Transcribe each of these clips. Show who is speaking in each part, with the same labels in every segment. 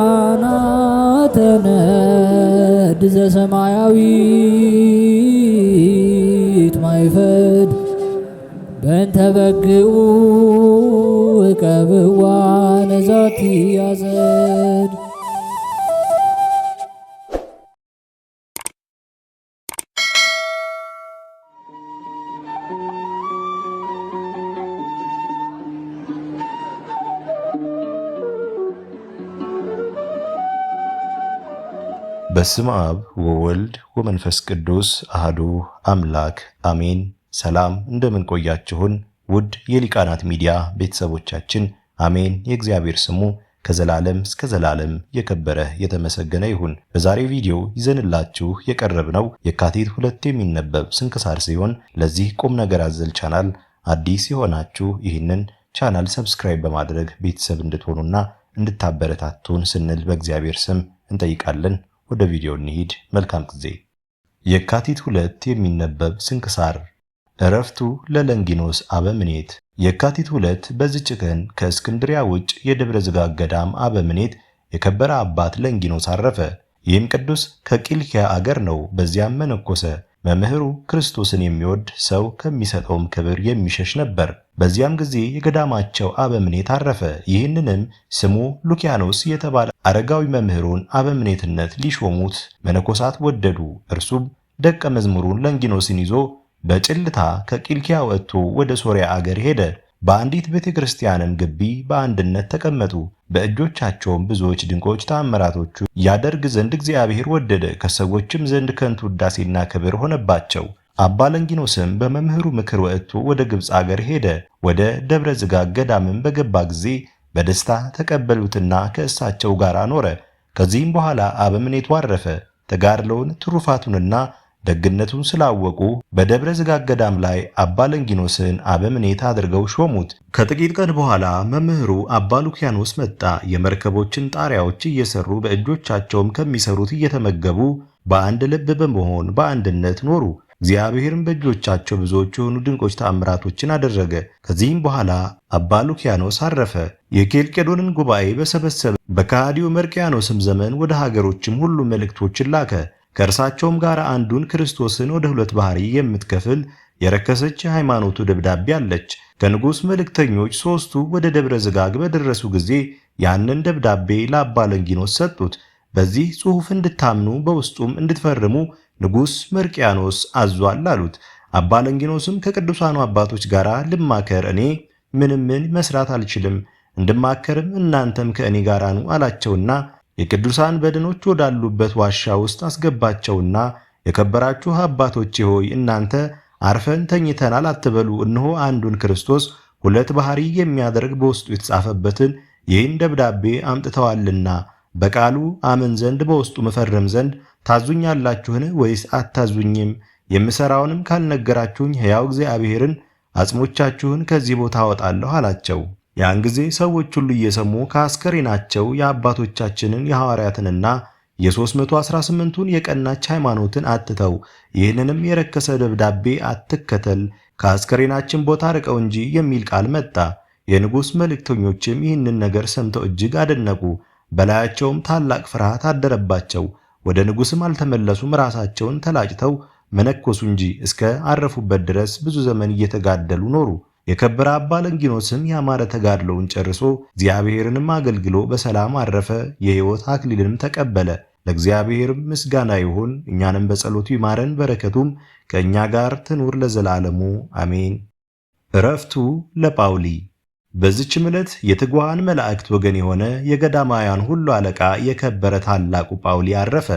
Speaker 1: ሊቃናተ ነድ ዘሰማያዊት ማይፈድ በእንተ በግዑ እቀብዋ ነዛቲ ያዘድ።
Speaker 2: በስመ አብ ወወልድ ወመንፈስ ቅዱስ አህዱ አምላክ አሜን። ሰላም እንደምን ቆያችሁን? ውድ የሊቃናት ሚዲያ ቤተሰቦቻችን አሜን። የእግዚአብሔር ስሙ ከዘላለም እስከ ዘላለም የከበረ የተመሰገነ ይሁን። በዛሬው ቪዲዮ ይዘንላችሁ የቀረብነው የካቲት 2 የሚነበብ ስንክሳር ሲሆን ለዚህ ቁም ነገር አዘል ቻናል አዲስ የሆናችሁ ይህንን ቻናል ሰብስክራይብ በማድረግ ቤተሰብ እንድትሆኑና እንድታበረታቱን ስንል በእግዚአብሔር ስም እንጠይቃለን። ወደ ቪዲዮ እንሂድ። መልካም ጊዜ። የካቲት 2 የሚነበብ ስንክሳር። ዕረፍቱ ለለንጊኖስ አበምኔት። የካቲት 2 በዚች ቀን ከእስክንድሪያ ውጭ የደብረ ዝጋግ ገዳም አበምኔት የከበረ አባት ለንጊኖስ አረፈ። ይህም ቅዱስ ከቂልኪያ አገር ነው። በዚያም መነኮሰ። መምህሩ ክርስቶስን የሚወድ ሰው ከሚሰጠውም ክብር የሚሸሽ ነበር። በዚያም ጊዜ የገዳማቸው አበምኔት አረፈ። ይህንንም ስሙ ሉኪያኖስ የተባለ አረጋዊ መምህሩን አበምኔትነት ሊሾሙት መነኮሳት ወደዱ። እርሱም ደቀ መዝሙሩን ለንጊኖስን ይዞ በጭልታ ከቂልኪያ ወጥቶ ወደ ሶርያ አገር ሄደ። በአንዲት ቤተክርስቲያንም ግቢ በአንድነት ተቀመጡ። በእጆቻቸውም ብዙዎች ድንቆች ተአምራቶቹ ያደርግ ዘንድ እግዚአብሔር ወደደ። ከሰዎችም ዘንድ ከንቱ ውዳሴና ክብር ሆነባቸው። አባ ለንጊኖስም በመምህሩ ምክር ወጥቶ ወደ ግብፅ አገር ሄደ። ወደ ደብረ ዝጋግ ገዳምም በገባ ጊዜ በደስታ ተቀበሉትና ከእሳቸው ጋር አኖረ። ከዚህም በኋላ አበምኔቱ አረፈ። ተጋድሎውን ትሩፋቱንና ደግነቱን ስላወቁ በደብረ ዝጋግ ገዳም ላይ አባ ለንጊኖስን አበምኔት አድርገው ሾሙት። ከጥቂት ቀን በኋላ መምህሩ አባ ሉኪያኖስ መጣ። የመርከቦችን ጣሪያዎች እየሰሩ በእጆቻቸውም ከሚሰሩት እየተመገቡ በአንድ ልብ በመሆን በአንድነት ኖሩ። እግዚአብሔርም በእጆቻቸው ብዙዎች የሆኑ ድንቆች ተአምራቶችን አደረገ። ከዚህም በኋላ አባ ሉኪያኖስ አረፈ። የኬልቄዶንን ጉባኤ በሰበሰበ በከሃዲው መርቅያኖስም ዘመን ወደ ሀገሮችም ሁሉ መልእክቶችን ላከ። ከእርሳቸውም ጋር አንዱን ክርስቶስን ወደ ሁለት ባህሪ የምትከፍል የረከሰች ሃይማኖቱ ደብዳቤ አለች። ከንጉሥ መልእክተኞች ሦስቱ ወደ ደብረ ዝጋግ በደረሱ ጊዜ ያንን ደብዳቤ ለአባ ለንጊኖስ ሰጡት። በዚህ ጽሑፍ እንድታምኑ በውስጡም እንድትፈርሙ ንጉሥ መርቅያኖስ አዟል አሉት። አባ ለንጊኖስም ከቅዱሳኑ አባቶች ጋር ልማከር፣ እኔ ምንም መስራት አልችልም፣ እንድማከርም እናንተም ከእኔ ጋር ኑ አላቸውና የቅዱሳን በድኖች ወዳሉበት ዋሻ ውስጥ አስገባቸውና የከበራችሁ አባቶቼ ሆይ እናንተ አርፈን ተኝተናል አትበሉ። እነሆ አንዱን ክርስቶስ ሁለት ባህሪ የሚያደርግ በውስጡ የተጻፈበትን ይህን ደብዳቤ አምጥተዋልና በቃሉ አምን ዘንድ በውስጡ መፈረም ዘንድ ታዙኛላችሁን ወይስ አታዙኝም? የምሰራውንም ካልነገራችሁኝ ሕያው እግዚአብሔርን አጽሞቻችሁን ከዚህ ቦታ አወጣለሁ አላቸው። ያን ጊዜ ሰዎች ሁሉ እየሰሙ ከአስከሬናቸው የአባቶቻችንን የሐዋርያትንና የ318ቱን የቀናች ሃይማኖትን አትተው፣ ይህንንም የረከሰ ደብዳቤ አትከተል፣ ከአስከሬናችን ቦታ ርቀው እንጂ የሚል ቃል መጣ። የንጉሥ መልእክተኞችም ይህንን ነገር ሰምተው እጅግ አደነቁ። በላያቸውም ታላቅ ፍርሃት አደረባቸው። ወደ ንጉሥም አልተመለሱም። ራሳቸውን ተላጭተው መነኮሱ እንጂ እስከ አረፉበት ድረስ ብዙ ዘመን እየተጋደሉ ኖሩ። የከበረ አባ ለንጊኖስም ያማረ ተጋድሎውን ጨርሶ እግዚአብሔርንም አገልግሎ በሰላም አረፈ። የሕይወት አክሊልንም ተቀበለ። ለእግዚአብሔርም ምስጋና ይሁን፣ እኛንም በጸሎቱ ይማረን፣ በረከቱም ከእኛ ጋር ትኑር ለዘላለሙ አሜን። ዕረፍቱ ለጳውሊ። በዚችም ዕለት የትጉሃን መላእክት ወገን የሆነ የገዳማውያን ሁሉ አለቃ የከበረ ታላቁ ጳውሊ አረፈ።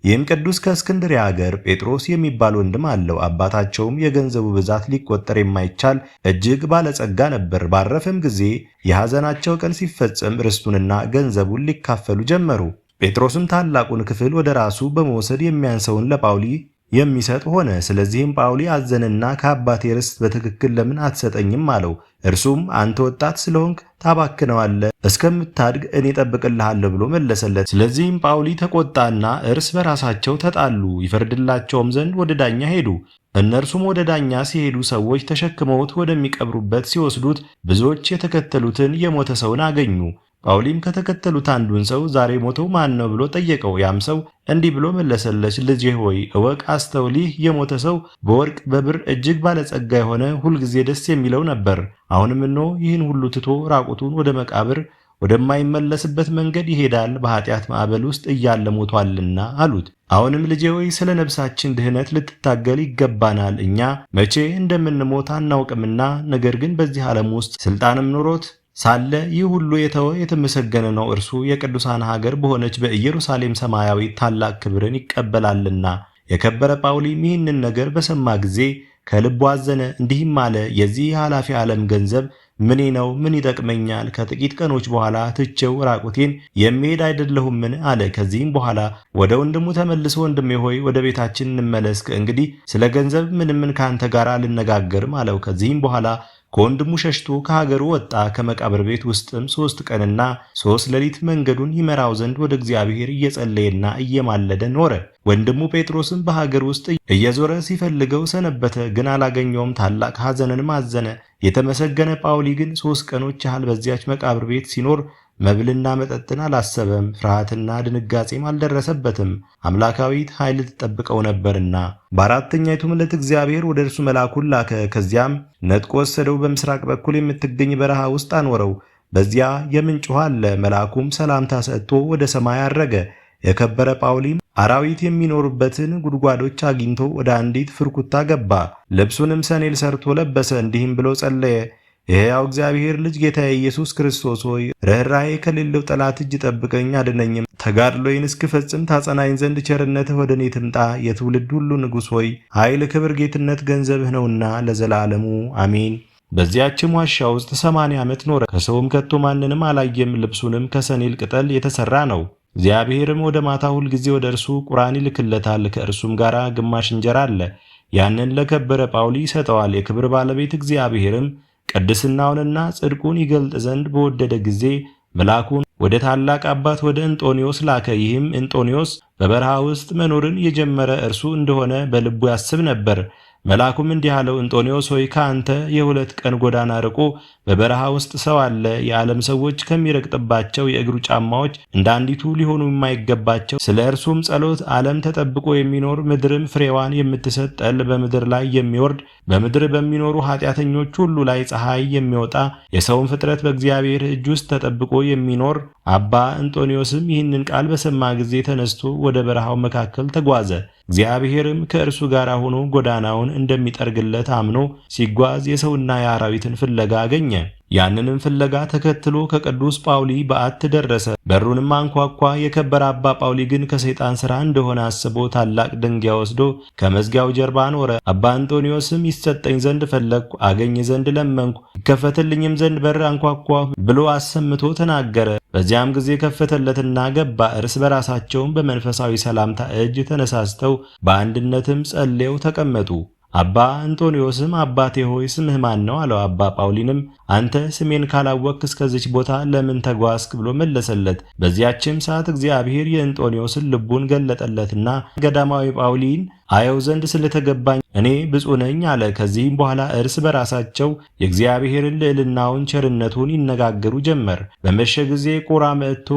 Speaker 2: ይህም ቅዱስ ከእስክንድርያ ሀገር ጴጥሮስ የሚባል ወንድም አለው። አባታቸውም የገንዘቡ ብዛት ሊቆጠር የማይቻል እጅግ ባለጸጋ ነበር። ባረፈም ጊዜ የሐዘናቸው ቀን ሲፈጸም ርስቱንና ገንዘቡን ሊካፈሉ ጀመሩ። ጴጥሮስም ታላቁን ክፍል ወደ ራሱ በመውሰድ የሚያንሰውን ለጳውሊ የሚሰጥ ሆነ። ስለዚህም ጳውሊ አዘነና ከአባቴ ርስት በትክክል ለምን አትሰጠኝም አለው። እርሱም አንተ ወጣት ስለሆንክ ታባክነዋለህ፣ እስከምታድግ እኔ እጠብቅልሃለሁ ብሎ መለሰለት። ስለዚህም ጳውሊ ተቆጣና እርስ በራሳቸው ተጣሉ። ይፈርድላቸውም ዘንድ ወደ ዳኛ ሄዱ። እነርሱም ወደ ዳኛ ሲሄዱ ሰዎች ተሸክመውት ወደሚቀብሩበት ሲወስዱት ብዙዎች የተከተሉትን የሞተ ሰውን አገኙ። ጳውሊም ከተከተሉት አንዱን ሰው ዛሬ ሞተው ማን ነው ብሎ ጠየቀው። ያም ሰው እንዲህ ብሎ መለሰለች፣ ልጄ ሆይ እወቅ፣ አስተውል። ይህ የሞተ ሰው በወርቅ በብር እጅግ ባለጸጋ የሆነ ሁልጊዜ ደስ የሚለው ነበር። አሁንም እነሆ ይህን ሁሉ ትቶ ራቁቱን ወደ መቃብር ወደማይመለስበት መንገድ ይሄዳል፣ በኃጢአት ማዕበል ውስጥ እያለ ሞቷልና አሉት። አሁንም ልጄ ሆይ ስለ ነፍሳችን ድህነት ልትታገል ይገባናል። እኛ መቼ እንደምንሞት አናውቅምና፣ ነገር ግን በዚህ ዓለም ውስጥ ሥልጣንም ኑሮት ሳለ ይህ ሁሉ የተወ የተመሰገነ ነው። እርሱ የቅዱሳን ሀገር በሆነች በኢየሩሳሌም ሰማያዊ ታላቅ ክብርን ይቀበላልና። የከበረ ጳውሊም ይህንን ነገር በሰማ ጊዜ ከልቡ አዘነ፣ እንዲህም አለ፣ የዚህ ኃላፊ ዓለም ገንዘብ ምኔ ነው? ምን ይጠቅመኛል? ከጥቂት ቀኖች በኋላ ትቼው ራቁቴን የሚሄድ አይደለሁምን? አለ። ከዚህም በኋላ ወደ ወንድሙ ተመልሶ ወንድሜ ሆይ ወደ ቤታችን እንመለስ፣ ከእንግዲህ ስለ ገንዘብ ምንም ከአንተ ጋር አልነጋገርም አለው። ከዚህም በኋላ ከወንድሙ ሸሽቶ ከሀገሩ ወጣ። ከመቃብር ቤት ውስጥም 3 ቀንና 3 ሌሊት መንገዱን ይመራው ዘንድ ወደ እግዚአብሔር እየጸለየና እየማለደ ኖረ። ወንድሙ ጴጥሮስም በሀገር ውስጥ እየዞረ ሲፈልገው ሰነበተ፣ ግን አላገኘውም። ታላቅ ሐዘንንም አዘነ። የተመሰገነ ጳውሊ ግን 3 ቀኖች ያህል በዚያች መቃብር ቤት ሲኖር መብልና መጠጥን አላሰበም፣ ፍርሃትና ድንጋጼም አልደረሰበትም። አምላካዊት ኃይል ትጠብቀው ነበርና። በአራተኛይቱም ዕለት እግዚአብሔር ወደ እርሱ መልአኩን ላከ። ከዚያም ነጥቆ ወሰደው፣ በምስራቅ በኩል የምትገኝ በረሃ ውስጥ አኖረው። በዚያ የምንጭ ውሃ አለ። መልአኩም ሰላምታ ሰጥቶ ወደ ሰማይ አረገ። የከበረ ጳውሊም አራዊት የሚኖሩበትን ጉድጓዶች አግኝቶ ወደ አንዲት ፍርኩታ ገባ። ልብሱንም ሰኔል ሰርቶ ለበሰ። እንዲህም ብሎ ጸለየ። የሕያው እግዚአብሔር ልጅ ጌታ ኢየሱስ ክርስቶስ ሆይ ርኅራኄ ከሌለው ጠላት እጅ ጠብቀኝ፣ አድነኝም። ተጋድሎዬን እስክፈጽም ታጸናኝ ዘንድ ቸርነትህ ወደ እኔ ትምጣ። የትውልድ ሁሉ ንጉሥ ሆይ ኃይል፣ ክብር፣ ጌትነት ገንዘብህ ነውና ለዘላለሙ አሜን። በዚያችም ዋሻ ውስጥ 80 ዓመት ኖረ። ከሰውም ከቶ ማንንም አላየም። ልብሱንም ከሰኔል ቅጠል የተሠራ ነው። እግዚአብሔርም ወደ ማታ ሁል ጊዜ ወደ እርሱ ቁራን ይልክለታል። ከእርሱም ጋር ግማሽ እንጀራ አለ። ያንን ለከበረ ጳውሊ ይሰጠዋል። የክብር ባለቤት እግዚአብሔርም ቅድስናውንና ጽድቁን ይገልጥ ዘንድ በወደደ ጊዜ መልአኩን ወደ ታላቅ አባት ወደ እንጦንዮስ ላከ። ይህም እንጦንዮስ በበረሃ ውስጥ መኖርን የጀመረ እርሱ እንደሆነ በልቡ ያስብ ነበር። መልአኩም እንዲህ አለው፣ እንጦንዮስ ሆይ ከአንተ የ2 ቀን ጎዳና ርቆ በበረሃ ውስጥ ሰው አለ። የዓለም ሰዎች ከሚረግጥባቸው የእግሩ ጫማዎች እንደ አንዲቱ ሊሆኑ የማይገባቸው፣ ስለ እርሱም ጸሎት ዓለም ተጠብቆ የሚኖር ምድርም ፍሬዋን የምትሰጥ ጠል በምድር ላይ የሚወርድ በምድር በሚኖሩ ኃጢአተኞች ሁሉ ላይ ፀሐይ የሚወጣ የሰውን ፍጥረት በእግዚአብሔር እጅ ውስጥ ተጠብቆ የሚኖር አባ እንጦንዮስም ይህንን ቃል በሰማ ጊዜ ተነስቶ ወደ በረሃው መካከል ተጓዘ። እግዚአብሔርም ከእርሱ ጋር ሆኖ ጎዳናውን እንደሚጠርግለት አምኖ ሲጓዝ የሰውና የአራዊትን ፍለጋ አገኘ። ያንንም ፍለጋ ተከትሎ ከቅዱስ ጳውሊ በዓት ደረሰ። በሩንም አንኳኳ። የከበረ አባ ጳውሊ ግን ከሰይጣን ሥራ እንደሆነ አስቦ ታላቅ ድንጋይ ወስዶ ከመዝጊያው ጀርባ አኖረ። አባ እንጦንዮስም ይሰጠኝ ዘንድ ፈለግኩ፣ አገኝ ዘንድ ለመንኩ፣ ይከፈትልኝም ዘንድ በር አንኳኳሁ ብሎ አሰምቶ ተናገረ። በዚያም ጊዜ ከፈተለትና ገባ። እርስ በራሳቸውም በመንፈሳዊ ሰላምታ እጅ ተነሳስተው በአንድነትም ጸልየው ተቀመጡ። አባ እንጦንዮስም አባቴ ሆይ ስምህ ማን ነው? አለው። አባ ጳውሊንም አንተ ስሜን ካላወቅክ እስከዚች ቦታ ለምን ተጓዝክ? ብሎ መለሰለት። በዚያችም ሰዓት እግዚአብሔር የእንጦንዮስን ልቡን ገለጠለትና ገዳማዊ ጳውሊን አየው ዘንድ ስለተገባኝ እኔ ብፁዕ ነኝ አለ። ከዚህም በኋላ እርስ በራሳቸው የእግዚአብሔርን ልዕልናውን ቸርነቱን ይነጋገሩ ጀመር። በመሸ ጊዜ ቁራ መጥቶ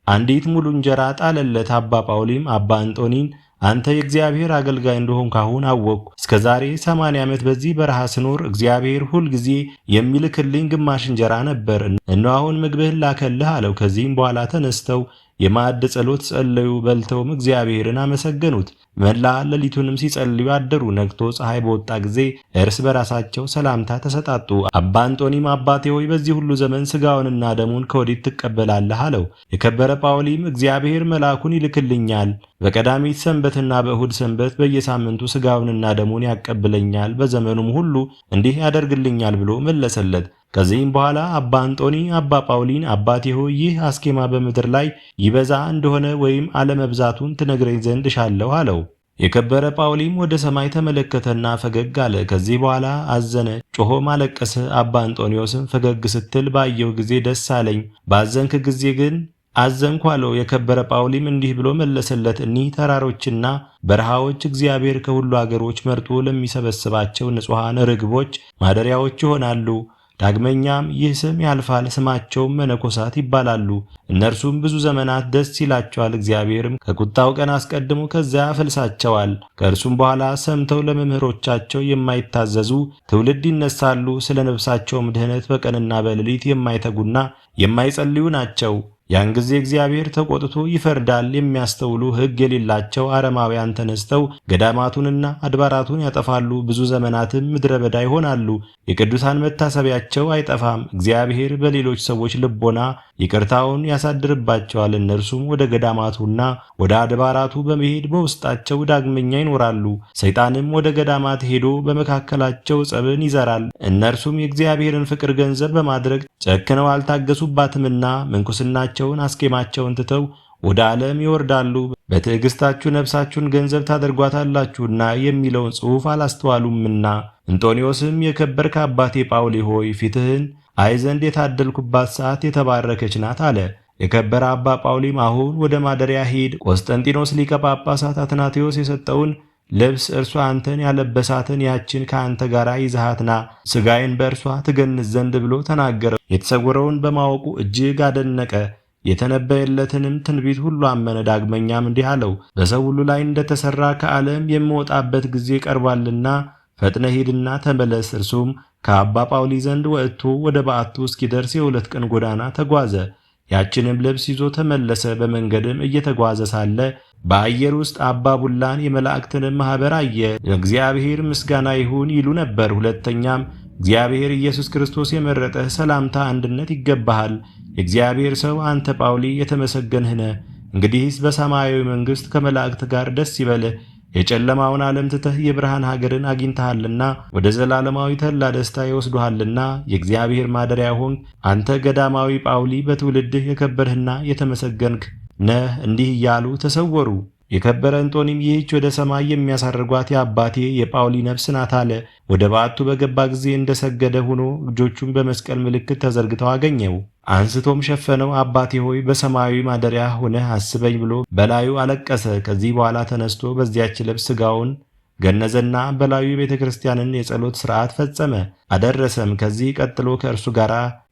Speaker 2: አንዲት ሙሉ እንጀራ ጣለለት። አባ ጳውሊም አባ እንጦኒን አንተ የእግዚአብሔር አገልጋይ እንደሆንክ አሁን አወቅኩ። እስከ ዛሬ 80 ዓመት በዚህ በረሃ ስኖር እግዚአብሔር ሁል ጊዜ የሚልክልኝ ግማሽ እንጀራ ነበር። እነሆ አሁን ምግብህን ላከልህ አለው። ከዚህም በኋላ ተነስተው የማዕድ ጸሎት ጸለዩ። በልተውም እግዚአብሔርን አመሰገኑት። መላ ሌሊቱንም ሲጸልዩ አደሩ። ነግቶ ፀሐይ በወጣ ጊዜ እርስ በራሳቸው ሰላምታ ተሰጣጡ። አባ እንጦኒም አባቴ ሆይ በዚህ ሁሉ ዘመን ሥጋውንና ደሙን ከወዴት ትቀበላለህ? አለው። የከበረ ጳውሊም እግዚአብሔር መልአኩን ይልክልኛል፣ በቀዳሚት ሰንበትና በእሁድ ሰንበት በየሳምንቱ ሥጋውንና ደሙን ያቀብለኛል፣ በዘመኑም ሁሉ እንዲህ ያደርግልኛል ብሎ መለሰለት። ከዚህም በኋላ አባ እንጦኒ አባ ጳውሊን አባቴ ሆይ ይህ አስኬማ በምድር ላይ ይበዛ እንደሆነ ወይም አለመብዛቱን ትነግረኝ ዘንድ እሻለሁ አለው። የከበረ ጳውሊም ወደ ሰማይ ተመለከተና ፈገግ አለ። ከዚህ በኋላ አዘነ፣ ጮሆም አለቀሰ። አባ አንጦንዮስም ፈገግ ስትል ባየሁ ጊዜ ደስ አለኝ፣ ባዘንክ ጊዜ ግን አዘንኩ አለው። የከበረ ጳውሊም እንዲህ ብሎ መለሰለት፣ እኒህ ተራሮችና በረሃዎች እግዚአብሔር ከሁሉ አገሮች መርጦ ለሚሰበስባቸው ንጹሐን ርግቦች ማደሪያዎች ይሆናሉ። ዳግመኛም ይህ ስም ያልፋል፣ ስማቸውም መነኮሳት ይባላሉ። እነርሱም ብዙ ዘመናት ደስ ይላቸዋል። እግዚአብሔርም ከቁጣው ቀን አስቀድሞ ከዚያ ያፈልሳቸዋል። ከእርሱም በኋላ ሰምተው ለመምህሮቻቸው የማይታዘዙ ትውልድ ይነሳሉ። ስለ ነፍሳቸውም ድኅነት በቀንና በሌሊት የማይተጉና የማይጸልዩ ናቸው። ያን ጊዜ እግዚአብሔር ተቆጥቶ ይፈርዳል። የሚያስተውሉ ሕግ የሌላቸው አረማውያን ተነስተው ገዳማቱንና አድባራቱን ያጠፋሉ። ብዙ ዘመናትም ምድረ በዳ ይሆናሉ። የቅዱሳን መታሰቢያቸው አይጠፋም። እግዚአብሔር በሌሎች ሰዎች ልቦና ይቅርታውን ያሳድርባቸዋል። እነርሱም ወደ ገዳማቱና ወደ አድባራቱ በመሄድ በውስጣቸው ዳግመኛ ይኖራሉ። ሰይጣንም ወደ ገዳማት ሄዶ በመካከላቸው ጸብን ይዘራል። እነርሱም የእግዚአብሔርን ፍቅር ገንዘብ በማድረግ ጨክነው አልታገሱባትምና ምንኩስናቸውን አስኬማቸውን ትተው ወደ ዓለም ይወርዳሉ። በትዕግስታችሁ ነፍሳችሁን ገንዘብ ታደርጓታላችሁና የሚለውን ጽሑፍ አላስተዋሉምና። እንጦንዮስም የከበርክ አባቴ ጳውሊ ሆይ ፊትህን አይ ዘንድ የታደልኩባት ሰዓት የተባረከች ናት አለ። የከበረ አባ ጳውሊም አሁን ወደ ማደሪያ ሂድ፣ ቆስጠንጢኖስ ሊቀ ጳጳሳት አትናቴዎስ የሰጠውን ልብስ እርሷ አንተን ያለበሳትን ያችን ከአንተ ጋር ይዘሃትና ሥጋዬን በእርሷ ትገንዝ ዘንድ ብሎ ተናገረው። የተሰወረውን በማወቁ እጅግ አደነቀ። የተነበየለትንም ትንቢት ሁሉ አመነ። ዳግመኛም እንዲህ አለው፣ በሰው ሁሉ ላይ እንደተሰራ ከዓለም የምወጣበት ጊዜ ቀርቧልና ፈጥነ ሂድና ተመለስ። እርሱም ከአባ ጳውሊ ዘንድ ወጥቶ ወደ በዓቱ እስኪደርስ የ2 ቀን ጎዳና ተጓዘ። ያችንም ልብስ ይዞ ተመለሰ። በመንገድም እየተጓዘ ሳለ በአየር ውስጥ አባ ቡላን የመላእክትንም ማኅበር አየ። ለእግዚአብሔር ምስጋና ይሁን ይሉ ነበር። ሁለተኛም እግዚአብሔር ኢየሱስ ክርስቶስ የመረጠህ ሰላምታ አንድነት ይገባሃል። የእግዚአብሔር ሰው አንተ ጳውሊ የተመሰገንህ ነህ። እንግዲህስ በሰማያዊ መንግሥት ከመላእክት ጋር ደስ ይበልህ። የጨለማውን ዓለም ትተህ የብርሃን ሀገርን አግኝተሃልና ወደ ዘላለማዊ ተድላ ደስታ ይወስዱሃልና የእግዚአብሔር ማደሪያ ሆንክ። አንተ ገዳማዊ ጳውሊ በትውልድህ የከበርህና የተመሰገንክ ነህ። እንዲህ እያሉ ተሰወሩ። የከበረ እንጦኒም ይህች ወደ ሰማይ የሚያሳርጓት የአባቴ የጳውሊ ነፍስ ናት አለ። ወደ በዓቱ በገባ ጊዜ እንደሰገደ ሆኖ እጆቹን በመስቀል ምልክት ተዘርግተው አገኘው። አንስቶም ሸፈነው። አባቴ ሆይ በሰማያዊ ማደሪያ ሆነህ አስበኝ ብሎ በላዩ አለቀሰ። ከዚህ በኋላ ተነስቶ በዚያች ልብስ ሥጋውን ገነዘና በላዩ የቤተ ክርስቲያንን የጸሎት ሥርዓት ፈጸመ አደረሰም። ከዚህ ቀጥሎ ከእርሱ ጋር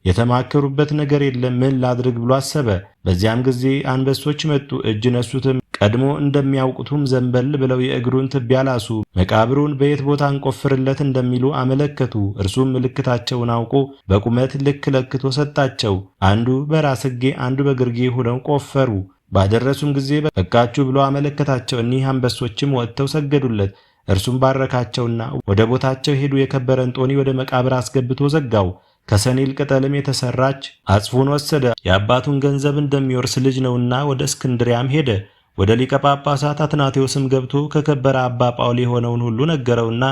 Speaker 2: የተማከሩበት ነገር የለም። ምን ላድርግ ብሎ አሰበ። በዚያም ጊዜ አንበሶች መጡ፣ እጅ ነሱትም። ቀድሞ እንደሚያውቁትም ዘንበል ብለው የእግሩን ትቢያ ላሱ። መቃብሩን በየት ቦታ እንቆፍርለት እንደሚሉ አመለከቱ። እርሱም ምልክታቸውን አውቆ በቁመት ልክ ለክቶ ሰጣቸው። አንዱ በራስጌ አንዱ በግርጌ ሆነው ቆፈሩ። ባደረሱም ጊዜ በቃችሁ ብሎ አመለከታቸው። እኒህ አንበሶችም ወጥተው ሰገዱለት። እርሱም ባረካቸውና ወደ ቦታቸው ሄዱ። የከበረ እንጦኒ ወደ መቃብር አስገብቶ ዘጋው። ከሰኔል ቅጠልም የተሰራች አጽፉን ወሰደ። የአባቱን ገንዘብ እንደሚወርስ ልጅ ነውና ወደ እስክንድሪያም ሄደ። ወደ ሊቀ ጳጳሳት አትናቴዎስም ገብቶ ከከበረ አባ ጳውሊ የሆነውን ሁሉ ነገረውና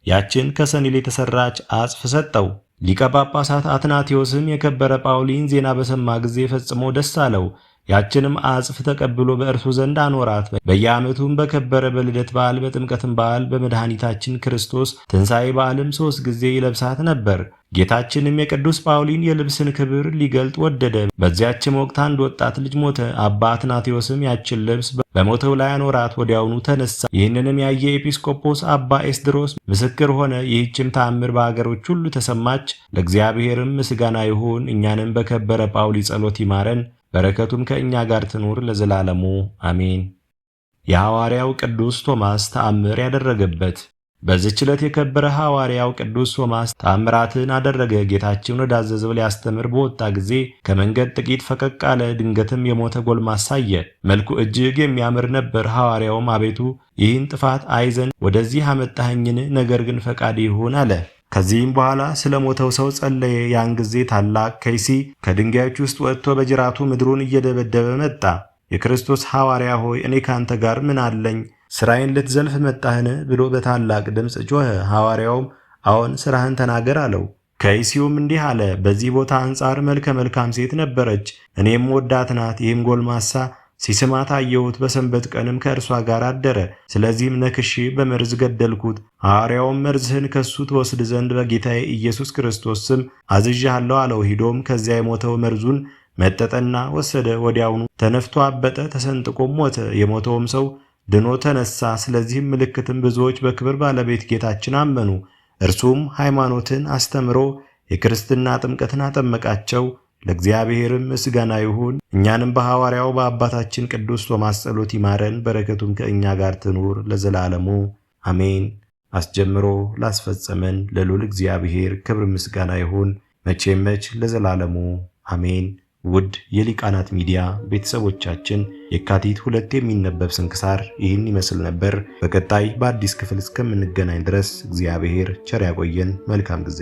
Speaker 2: ያችን ከሰኔል የተሰራች አጽፍ ሰጠው። ሊቀ ጳጳሳት አትናቴዎስም የከበረ ጳውሊን ዜና በሰማ ጊዜ ፈጽሞ ደስ አለው። ያችንም አጽፍ ተቀብሎ በእርሱ ዘንድ አኖራት። በየዓመቱም በከበረ በልደት በዓል፣ በጥምቀትም በዓል፣ በመድኃኒታችን ክርስቶስ ትንሣኤ በዓልም 3 ጊዜ ይለብሳት ነበር። ጌታችንም የቅዱስ ጳውሊን የልብስን ክብር ሊገልጥ ወደደ። በዚያችም ወቅት አንድ ወጣት ልጅ ሞተ። አባ አትናቴዎስም ያችን ልብስ በሞተው ላይ አኖራት። ወዲያውኑ ተነሳ። ይህንንም ያየ ኤጲስቆጶስ አባ ኤስድሮስ ምስክር ሆነ። ይህችም ተአምር በአገሮች ሁሉ ተሰማች። ለእግዚአብሔርም ምስጋና ይሁን። እኛንም በከበረ ጳውሊ ጸሎት ይማረን፣ በረከቱም ከእኛ ጋር ትኑር ለዘላለሙ አሜን። የሐዋርያው ቅዱስ ቶማስ ተአምር ያደረገበት። በዚህች ዕለት የከበረ ሐዋርያው ቅዱስ ቶማስ ተአምራትን አደረገ። ጌታችን ወዳዘዘው ሊያስተምር በወጣ ጊዜ ከመንገድ ጥቂት ፈቀቅ አለ። ድንገትም የሞተ ጎልማሳ አየ። መልኩ እጅግ የሚያምር ነበር። ሐዋርያውም አቤቱ ይህን ጥፋት አይ ዘንድ ወደዚህ አመጣኸኝን? ነገር ግን ፈቃድ ይሁን አለ። ከዚህም በኋላ ስለ ሞተው ሰው ጸለየ። ያን ጊዜ ታላቅ ከይሲ ከድንጋዮች ውስጥ ወጥቶ በጅራቱ ምድሩን እየደበደበ መጣ። የክርስቶስ ሐዋርያ ሆይ እኔ ካንተ ጋር ምን አለኝ? ሥራዬን ልትዘልፍ መጣህን? ብሎ በታላቅ ድምፅ ጮኸ። ሐዋርያውም አዎን ሥራህን ተናገር አለው። ከይሲውም እንዲህ አለ፣ በዚህ ቦታ አንጻር መልከ መልካም ሴት ነበረች፣ እኔም ወዳት ናት። ይህም ጎልማሳ ሲስማት አየሁት። በሰንበት ቀንም ከእርሷ ጋር አደረ። ስለዚህም ነክሼ በመርዝ ገደልኩት። ሐዋርያውም መርዝህን ከሱ ትወስድ ዘንድ በጌታዬ ኢየሱስ ክርስቶስ ስም አዝዣለሁ አለው። ሂዶም ከዚያ የሞተው መርዙን መጠጠና ወሰደ። ወዲያውኑ ተነፍቶ አበጠ፣ ተሰንጥቆም ሞተ። የሞተውም ሰው ድኖ ተነሳ። ስለዚህም ምልክትም ብዙዎች በክብር ባለቤት ጌታችን አመኑ። እርሱም ሃይማኖትን አስተምሮ የክርስትና ጥምቀትን አጠመቃቸው። ለእግዚአብሔርም ምስጋና ይሁን። እኛንም በሐዋርያው በአባታችን ቅዱስ ቶማስ ጸሎት ይማረን፣ በረከቱም ከእኛ ጋር ትኑር ለዘላለሙ አሜን። አስጀምሮ ላስፈጸመን ለልዑል እግዚአብሔር ክብር ምስጋና ይሁን መቼም መች ለዘላለሙ አሜን። ውድ የሊቃናት ሚዲያ ቤተሰቦቻችን የካቲት 2 የሚነበብ ስንክሳር ይህን ይመስል ነበር። በቀጣይ በአዲስ ክፍል እስከምንገናኝ ድረስ እግዚአብሔር ቸር ያቆየን። መልካም ጊዜ